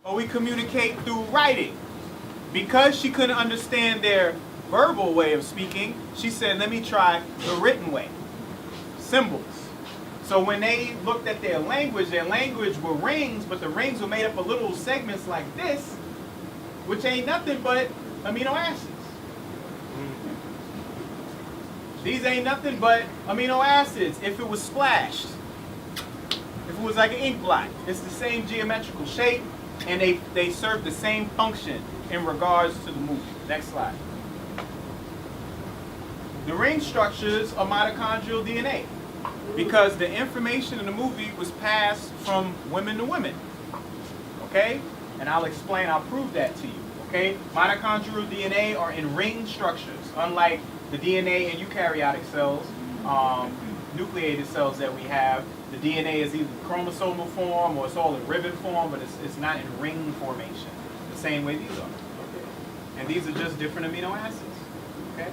But we communicate through writing. Because she couldn't understand their verbal way of speaking, she said, let me try the written way. Symbols. So when they looked at their language were rings, but the rings were made up of little segments like this, which ain't nothing but amino acids. These ain't nothing but amino acids. If it was splashed, if it was like an ink blot, it's the same geometrical shape, and they serve the same function in regards to the movie. Next slide. The ring structures are mitochondrial DNA because the information in the movie was passed from women to women. Okay? And I'll explain, I'll prove that to you. Okay? Mitochondrial DNA are in ring structures, unlike the DNA in eukaryotic cells, nucleated cells that we have. The DNA is either chromosomal form or it's all in ribbon form, but it's not in ring formation. The same way these are. And these are just different amino acids. Okay?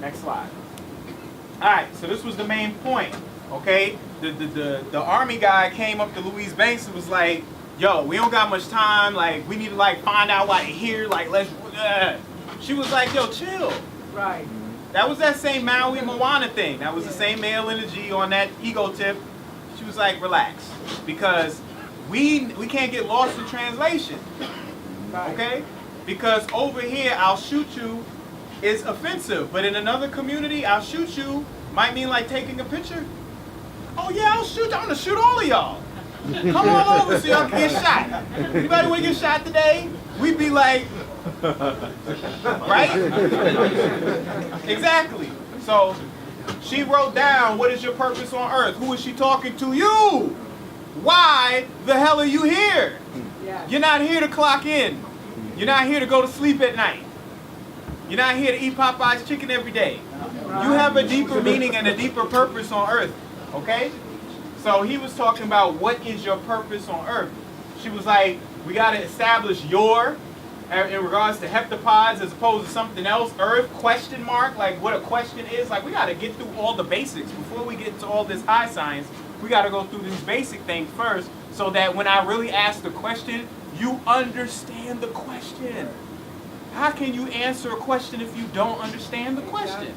Next slide. Alright, so this was the main point. Okay? The army guy came up to Louise Banks and was like, yo, we don't got much time, like we need to like find out why they're here, like let's She was like, yo, chill. Right. That was that same Maui Moana thing. That was the same male energy on that ego tip. She was like, relax. Because we can't get lost in translation. Right. Okay? Because over here, I'll shoot you is offensive. But in another community, I'll shoot you might mean like taking a picture. Oh yeah, I'll shoot you. I'm gonna shoot all of y'all. Come on over so y'all can get shot. Anybody want to get shot today? We'd be like, right? Exactly. So she wrote down, what is your purpose on earth? Who is she talking to? You! Why the hell are you here? Yeah. You're not here to clock in. You're not here to go to sleep at night. You're not here to eat Popeye's chicken every day. You have a deeper meaning and a deeper purpose on earth. Okay? So he was talking about what is your purpose on earth. She was like, we got to establish your, in regards to heptapods as opposed to something else, earth, question mark, like what a question is. Like we got to get through all the basics. Before we get to all this high science, we got to go through these basic things first so that when I really ask the question, you understand the question. How can you answer a question if you don't understand the question?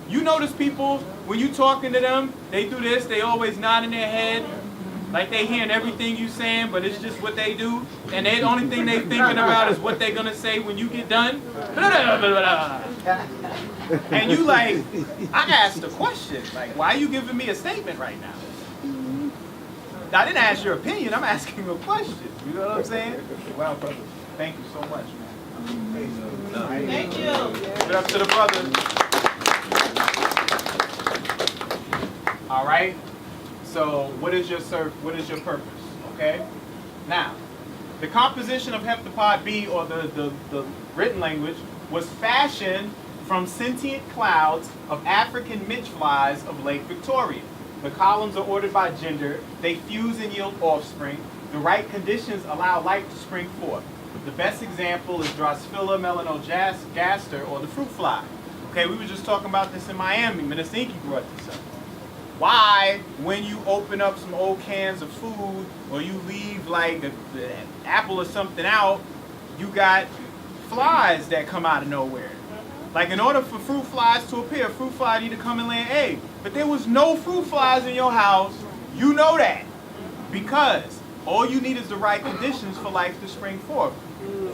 You notice people, when you talking to them, they do this, they always nod in their head, like they hearing everything you saying, but it's just what they do. And the only thing they thinking about is what they're gonna say when you get done. And you like, I asked a question, like, why are you giving me a statement right now? I didn't ask your opinion, I'm asking a question. You know what I'm saying? Wow, brother. Thank you so much, man. Thank you. Give it up to the brothers. All right. So, what is your purpose? Okay. Now, the composition of heptapod B, or the written language, was fashioned from sentient clouds of African midge flies of Lake Victoria. The columns are ordered by gender. They fuse and yield offspring. The right conditions allow life to spring forth. The best example is Drosophila melanogaster, or the fruit fly. Okay, we were just talking about this in Miami. Minister Inky brought this up. Why, when you open up some old cans of food, or you leave like the apple or something out, you got flies that come out of nowhere? Like in order for fruit flies to appear, fruit fly need to come and lay an egg. But there was no fruit flies in your house. You know that. Because all you need is the right conditions for life to spring forth.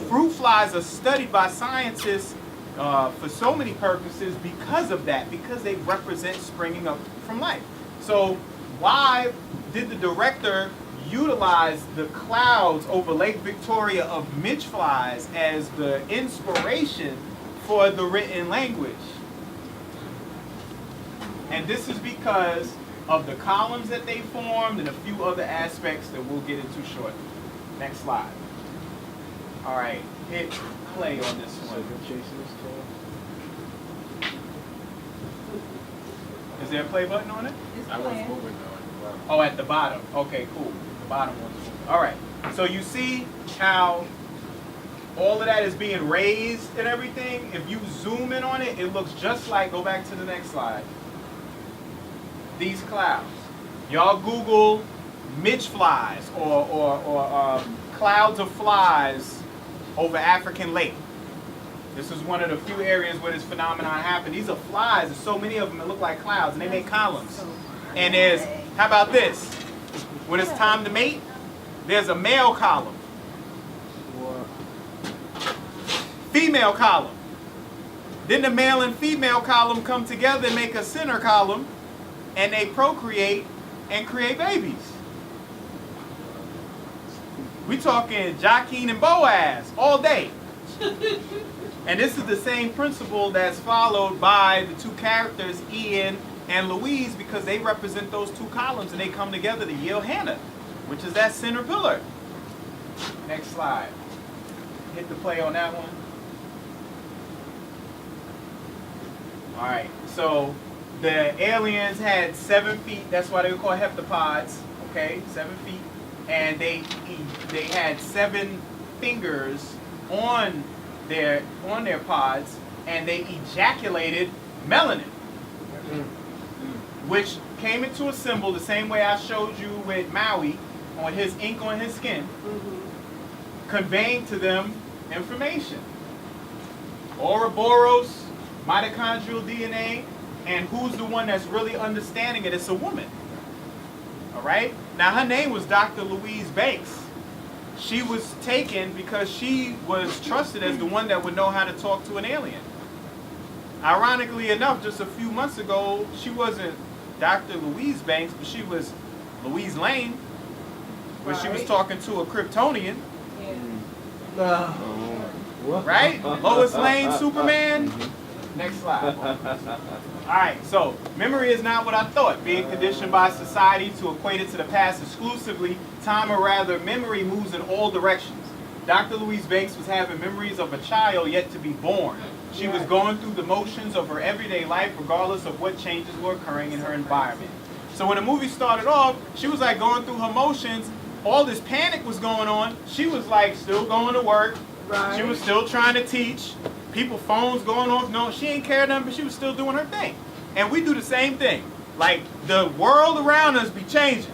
Fruit flies are studied by scientists for so many purposes because of that, because they represent springing up from life. So why did the director utilize the clouds over Lake Victoria of midge flies as the inspiration for the written language? And this is because of the columns that they formed and a few other aspects that we'll get into shortly. Next slide. All right, hit play on this one. Is there a play button on it? I was moving though. Oh, at the bottom. Okay, cool. The bottom one's moving. All right. So you see how all of that is being raised and everything? If you zoom in on it, it looks just like, go back to the next slide, these clouds. Y'all Google midge flies or clouds of flies over African Lake. This is one of the few areas where this phenomenon happened. These are flies. There's so many of them that look like clouds, and they make columns. And there's, how about this? When it's time to mate, there's a male column, female column. Then the male and female column come together and make a center column, and they procreate and create babies. We talking Joaquin and Boaz all day. And this is the same principle that's followed by the two characters, Ian and Louise, because they represent those two columns and they come together to yield Hannah, which is that center pillar. Next slide. Hit the play on that one. All right, so the aliens had 7 feet. That's why they were called heptapods. Okay, 7 feet, and they had 7 fingers on their pods, and they ejaculated melanin, which came into a symbol the same way I showed you with Maui on his ink on his skin, conveying to them information. Ouroboros, mitochondrial DNA, and who's the one that's really understanding it? It's a woman. All right? Now, her name was Dr. Louise Banks. She was taken because she was trusted as the one that would know how to talk to an alien. Ironically enough, just a few months ago, she wasn't Dr. Louise Banks, but she was Louise Lane, where she was talking to a Kryptonian. Right? Lois Lane, Superman. Next slide. All right, so memory is not what I thought. Being conditioned by society to equate it to the past exclusively, time or rather memory moves in all directions. Dr. Louise Banks was having memories of a child yet to be born. She was going through the motions of her everyday life regardless of what changes were occurring in her environment. So when the movie started off, she was like going through her motions. All this panic was going on. She was like still going to work. Right. She was still trying to teach. People phones going off. No, she ain't cared nothing, but she was still doing her thing. And we do the same thing. Like the world around us be changing.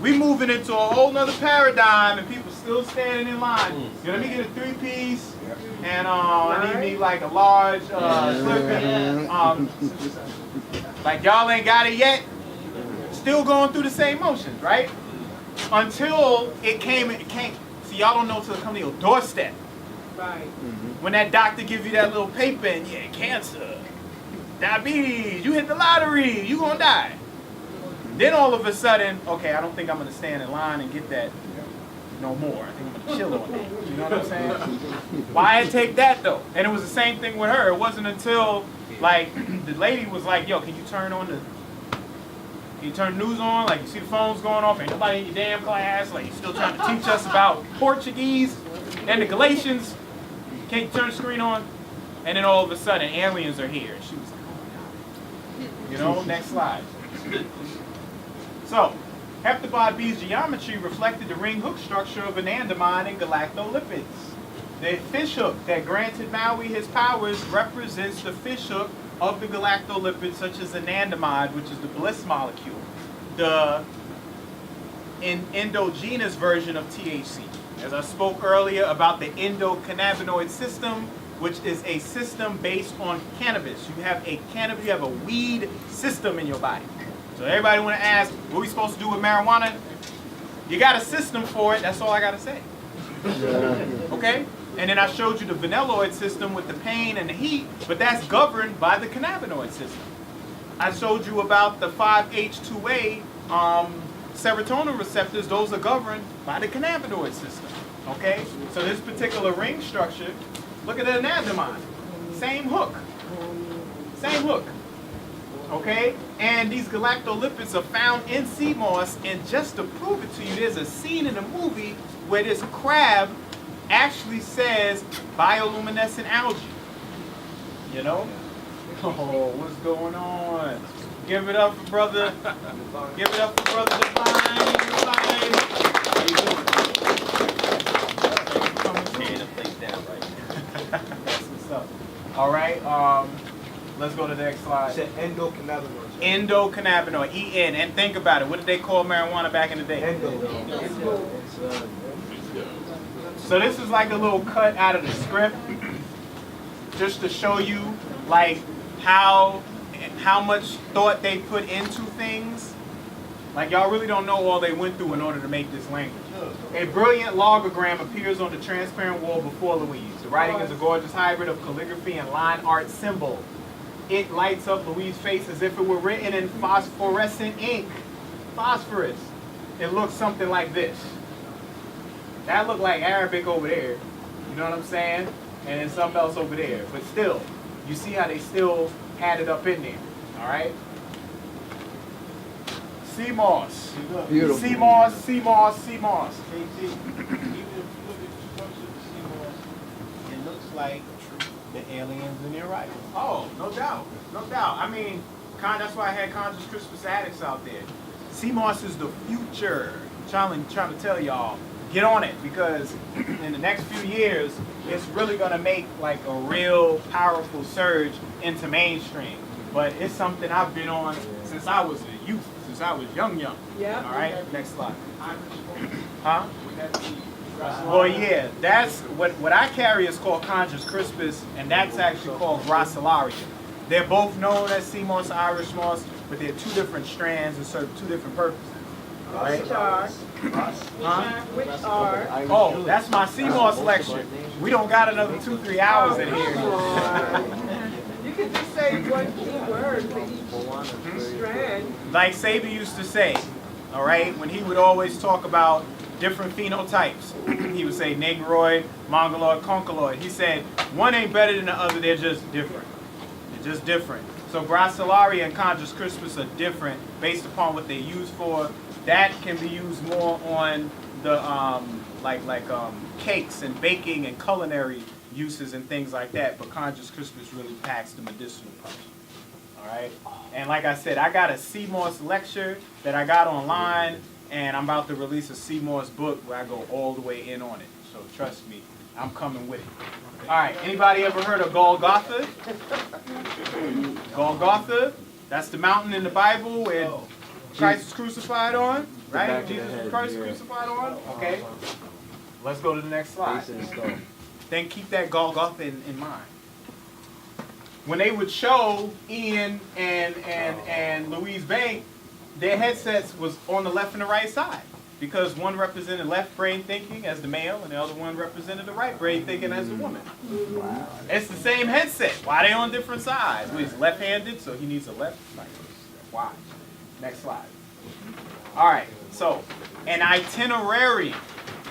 We moving into a whole nother paradigm, and people still standing in line. You know, let me get a 3-piece, and I need me like a large slip. Like y'all ain't got it yet. Still going through the same motions, right? Until it came. See, y'all don't know until it come to your doorstep. Right. When that doctor gives you that little paper and yeah, cancer, diabetes, you hit the lottery, you gonna die. Then all of a sudden, okay, I don't think I'm gonna stand in line and get that no more. I think I'm gonna chill on that. You know what I'm saying? Why it take that though? And it was the same thing with her. It wasn't until like the lady was like, yo, can you turn the news on? Like you see the phones going off, ain't nobody in your damn class, like you still trying to teach us about Portuguese and the Galatians. Can't you turn the screen on? And then all of a sudden, aliens are here. She was like, oh my God. You know, next slide. So, heptapod B's geometry reflected the ring hook structure of anandamide and galactolipids. The fish hook that granted Maui his powers represents the fish hook of the galactolipids, such as anandamide, which is the bliss molecule, the endogenous version of THC. As I spoke earlier about the endocannabinoid system, which is a system based on cannabis. You have a weed system in your body. So everybody want to ask, what are we supposed to do with marijuana? You got a system for it. That's all I got to say. Okay? And then I showed you the vanilloid system with the pain and the heat, but that's governed by the cannabinoid system. I showed you about the 5-H2A serotonin receptors. Those are governed by the cannabinoid system. Okay? So this particular ring structure, look at the anandamide. Same hook. Same hook. Okay? And these galactolipids are found in sea moss, and just to prove it to you, there's a scene in the movie where this crab actually says bioluminescent algae. You know? Oh, what's going on? Give it up for brother. Give it up for brother Divine. That's what's up. All right. Let's go to the next slide. It's endocannabinoid. Endocannabinoid, EN. And think about it. What did they call marijuana back in the day? Endo. So this is like a little cut out of the script, just to show you like how much thought they put into things. Like y'all really don't know all they went through in order to make this language. A brilliant logogram appears on the transparent wall before Louise. The writing is a gorgeous hybrid of calligraphy and line art symbol. It lights up Louise's face as if it were written in phosphorescent ink. Phosphorus. It looks something like this. That looked like Arabic over there. You know what I'm saying? And then something else over there. But still, you see how they still had it up in there. All right? Sea moss. Beautiful. Sea moss, sea moss, sea moss. Even if you look at the structure of the sea moss, it looks like the aliens in their writing. Oh, no doubt. No doubt. I mean, that's why I had conscious Christmas addicts out there. Sea moss is the future. I'm trying to tell y'all, get on it, because in the next few years, it's really going to make like a real powerful surge into mainstream. But it's something I've been on since I was a youth. Since I was young. Yeah. All right. Next slide. Huh? Well, yeah. That's what I carry is called conscious crispus, and that's actually called gracilaria. They're both known as sea moss, Irish moss, but they're two different strands and serve two different purposes. All right. Which are? Huh? Which are? Oh, that's my sea moss lecture. We don't got another 2-3 hours in here. You can just say one key word for each strand. Like Saber used to say, all right, when he would always talk about different phenotypes, he would say negroid, mongoloid, concholoid. He said one ain't better than the other, they're just different. They're just different. So gracilaria and conscious crispus are different based upon what they use for. That can be used more on the cakes and baking and culinary uses and things like that, but conscious crispus really packs the medicinal punch. All right, and like I said, I got a sea moss lecture that I got online, and I'm about to release a sea moss book where I go all the way in on it. So trust me, I'm coming with it. All right, anybody ever heard of Golgotha? Golgotha, that's the mountain in the Bible where Christ was crucified on, right? Jesus was crucified on. Okay, let's go to the next slide. Then keep that Golgotha in mind. When they would show Ian and Louise Bank, their headsets was on the left and the right side, because one represented left brain thinking as the male, and the other one represented the right brain thinking as the woman. Wow. It's the same headset. Why are they on different sides? Well, he's left-handed, so he needs a left. Why? Next slide. All right. So, an itinerarium.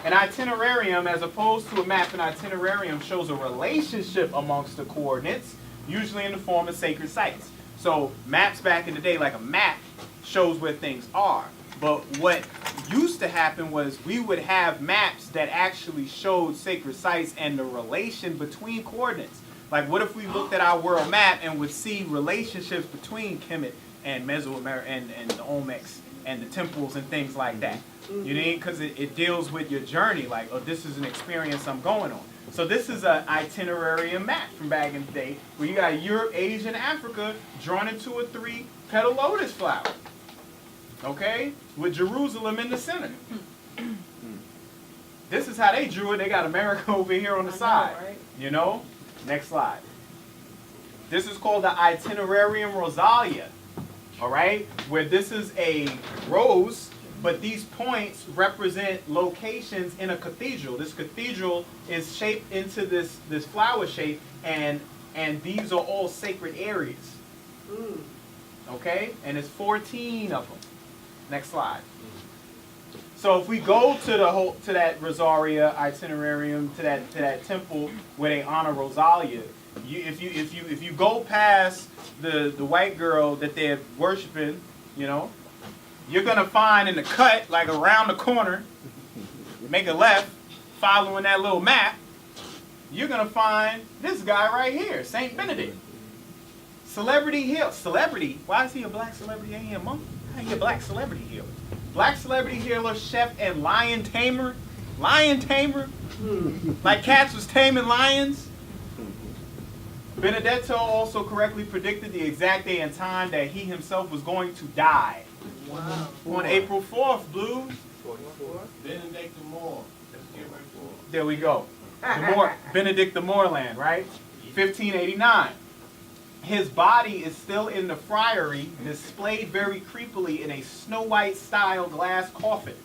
An itinerarium, as opposed to a map, an itinerarium shows a relationship amongst the coordinates, usually in the form of sacred sites. So maps back in the day, like a map, shows where things are. But what used to happen was we would have maps that actually showed sacred sites and the relation between coordinates. Like what if we looked at our world map and would see relationships between Kemet and Mesoamerica and the Olmecs and the temples and things like that. You know, because it deals with your journey, like, oh, this is an experience I'm going on. So this is an itinerarium map from back in the day where you got Europe, Asia, and Africa drawn into a 3-petal lotus flower. Okay? With Jerusalem in the center. This is how they drew it. They got America over here on the side. Right? You know? Next slide. This is called the Itinerarium Rosalia. All right? Where this is a rose, but these points represent locations in a cathedral. This cathedral is shaped into this flower shape, and these are all sacred areas. Okay? And it's 14 of them. Next slide. So if we go to that Rosaria Itinerarium, to that temple where they honor Rosalia, if you go past the white girl that they're worshiping, you know, you're gonna find in the cut, like around the corner, make a left, following that little map, you're gonna find this guy right here, Saint Benedict. Celebrity healer. Celebrity? Why is he a black celebrity? Ain't he a monk? How he a black celebrity healer? Black celebrity healer, chef, and lion tamer. Lion tamer? Like cats was taming lions? Benedetto also correctly predicted the exact day and time that he himself was going to die. Wow. On April 4th, Blue. Benedict the Moore. Let's get right to it. There we go. Benedict the Moorland, right? 1589. His body is still in the friary, displayed very creepily in a Snow White style glass coffin.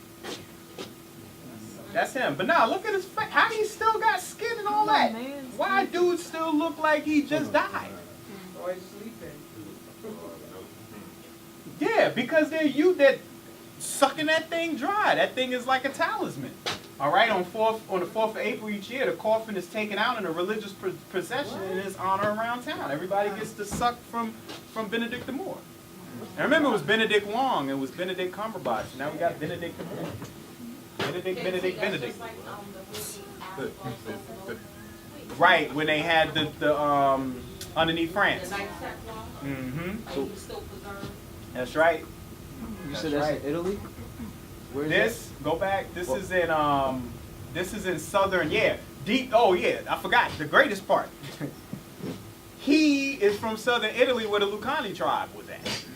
That's him. But now look at his face. How he still got skin and all that? Why dude still look like he just died? Or he's sleeping. Yeah, because they're you that sucking that thing dry. That thing is like a talisman. All right, on the 4th of April each year, the coffin is taken out in a religious procession in his honor around town. Everybody gets to suck from Benedict the Moor. And remember, it was Benedict Wong, it was Benedict Cumberbatch. Now we got Benedict the Moor. Benedict. Right, when they had the underneath France. Mm-hmm. That's right. You said that's in Italy? Where is This, go back, this is in southern, deep, oh yeah, I forgot, the greatest part. He is from southern Italy where the Lucani tribe was at.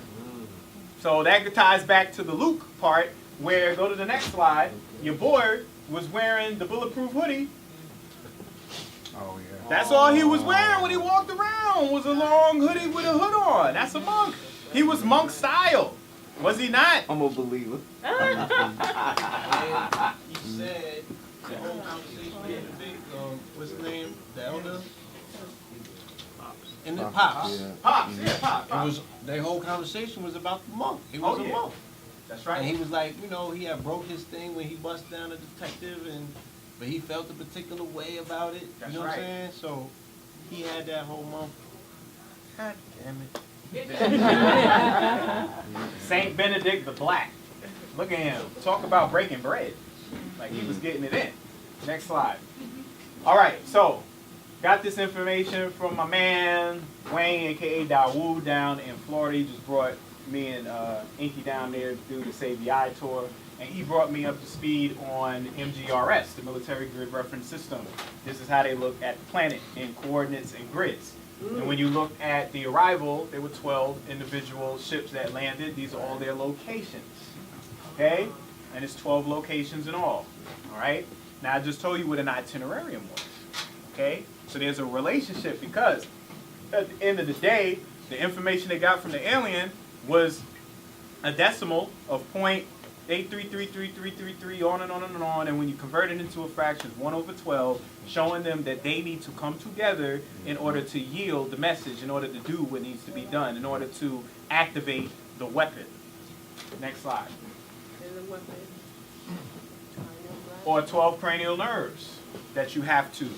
So that ties back to the Luke part where, go to the next slide, your boy was wearing the bulletproof hoodie. Oh, yeah. That's all he was wearing when he walked around, was a long hoodie with a hood on. That's a monk. He was monk style. Was he not? I'm a believer. He said the whole conversation with the big, what's his name? The elder? And the Pops. Yeah. Pops, yeah, Pops. It was, their whole conversation was about the monk. He was a monk. That's And he right. was like, you know, he had broke his thing when he bust down a detective, but he felt a particular way about it. That's You know what I'm right. saying? So he had that whole month. God damn it. Saint Benedict the Black. Look at him. Talk about breaking bread. Like he was getting it in. Next slide. All right, so got this information from my man Wayne, aka Dawood, down in Florida. He just brought me and Inky down there to do the Save the Eye tour. And he brought me up to speed on MGRS, the Military Grid Reference System. This is how they look at the planet in coordinates and grids. And when you look at the arrival, there were 12 individual ships that landed. These are all their locations. Okay? And it's 12 locations in all. All right? Now, I just told you what an itinerarium was. Okay? So there's a relationship because at the end of the day, the information they got from the alien was a decimal of 0.8333333 on and on and on, and when you convert it into a fraction, 1/12, showing them that they need to come together in order to yield the message, in order to do what needs to be done, in order to activate the weapon. Next slide. And the weapon. Or 12 cranial nerves that you have to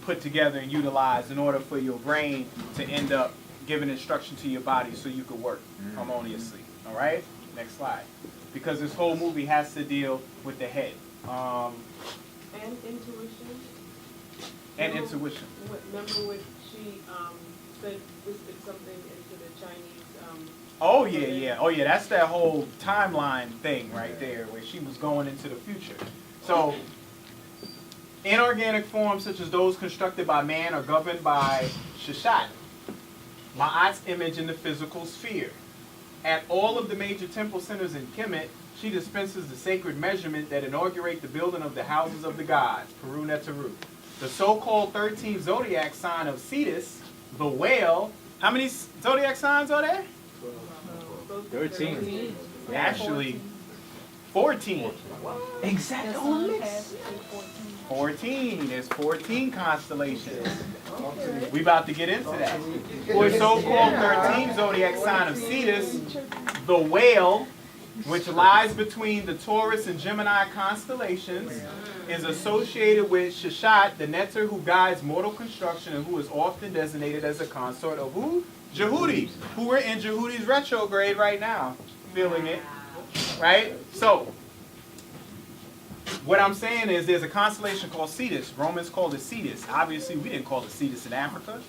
put together and utilize in order for your brain to end up giving instruction to your body so you can work harmoniously. All right? Next slide. Because this whole movie has to deal with the head. And intuition. Intuition. Remember what she said, whispered something into the Chinese. Oh yeah. That's that whole timeline thing right there where she was going into the future. So, inorganic forms such as those constructed by man are governed by Shashat, Ma'at's image in the physical sphere. At all of the major temple centers in Kemet, she dispenses the sacred measurement that inaugurate the building of the houses of the gods, Peru Neteru. The so-called 13th zodiac sign of Cetus, the whale. How many zodiac signs are there? 13. Actually, 14. Exact only mix. 14. There's 14 constellations. We about to get into that. The so-called 13th zodiac sign of Cetus, the whale, which lies between the Taurus and Gemini constellations, is associated with Shashat, the Neter who guides mortal construction and who is often designated as a consort of who? Jehudi, who we're in Jehudi's retrograde right now. Feeling it, right? So, what I'm saying is there's a constellation called Cetus. Romans called it Cetus. Obviously, we didn't call it Cetus in Africa.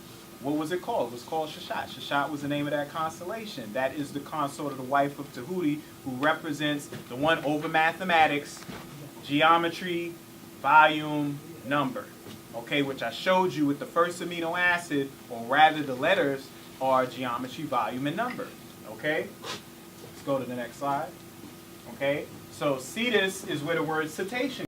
What was it called? It was called Shashat. Shashat was the name of that constellation. That is the consort of the wife of Jehudi, who represents the one over mathematics, geometry, volume, number. okay, which I showed you with the first amino acid, or rather the letters, are geometry, volume, and number. Okay? Let's go to the next slide. Okay? So cetus is where the word cetacean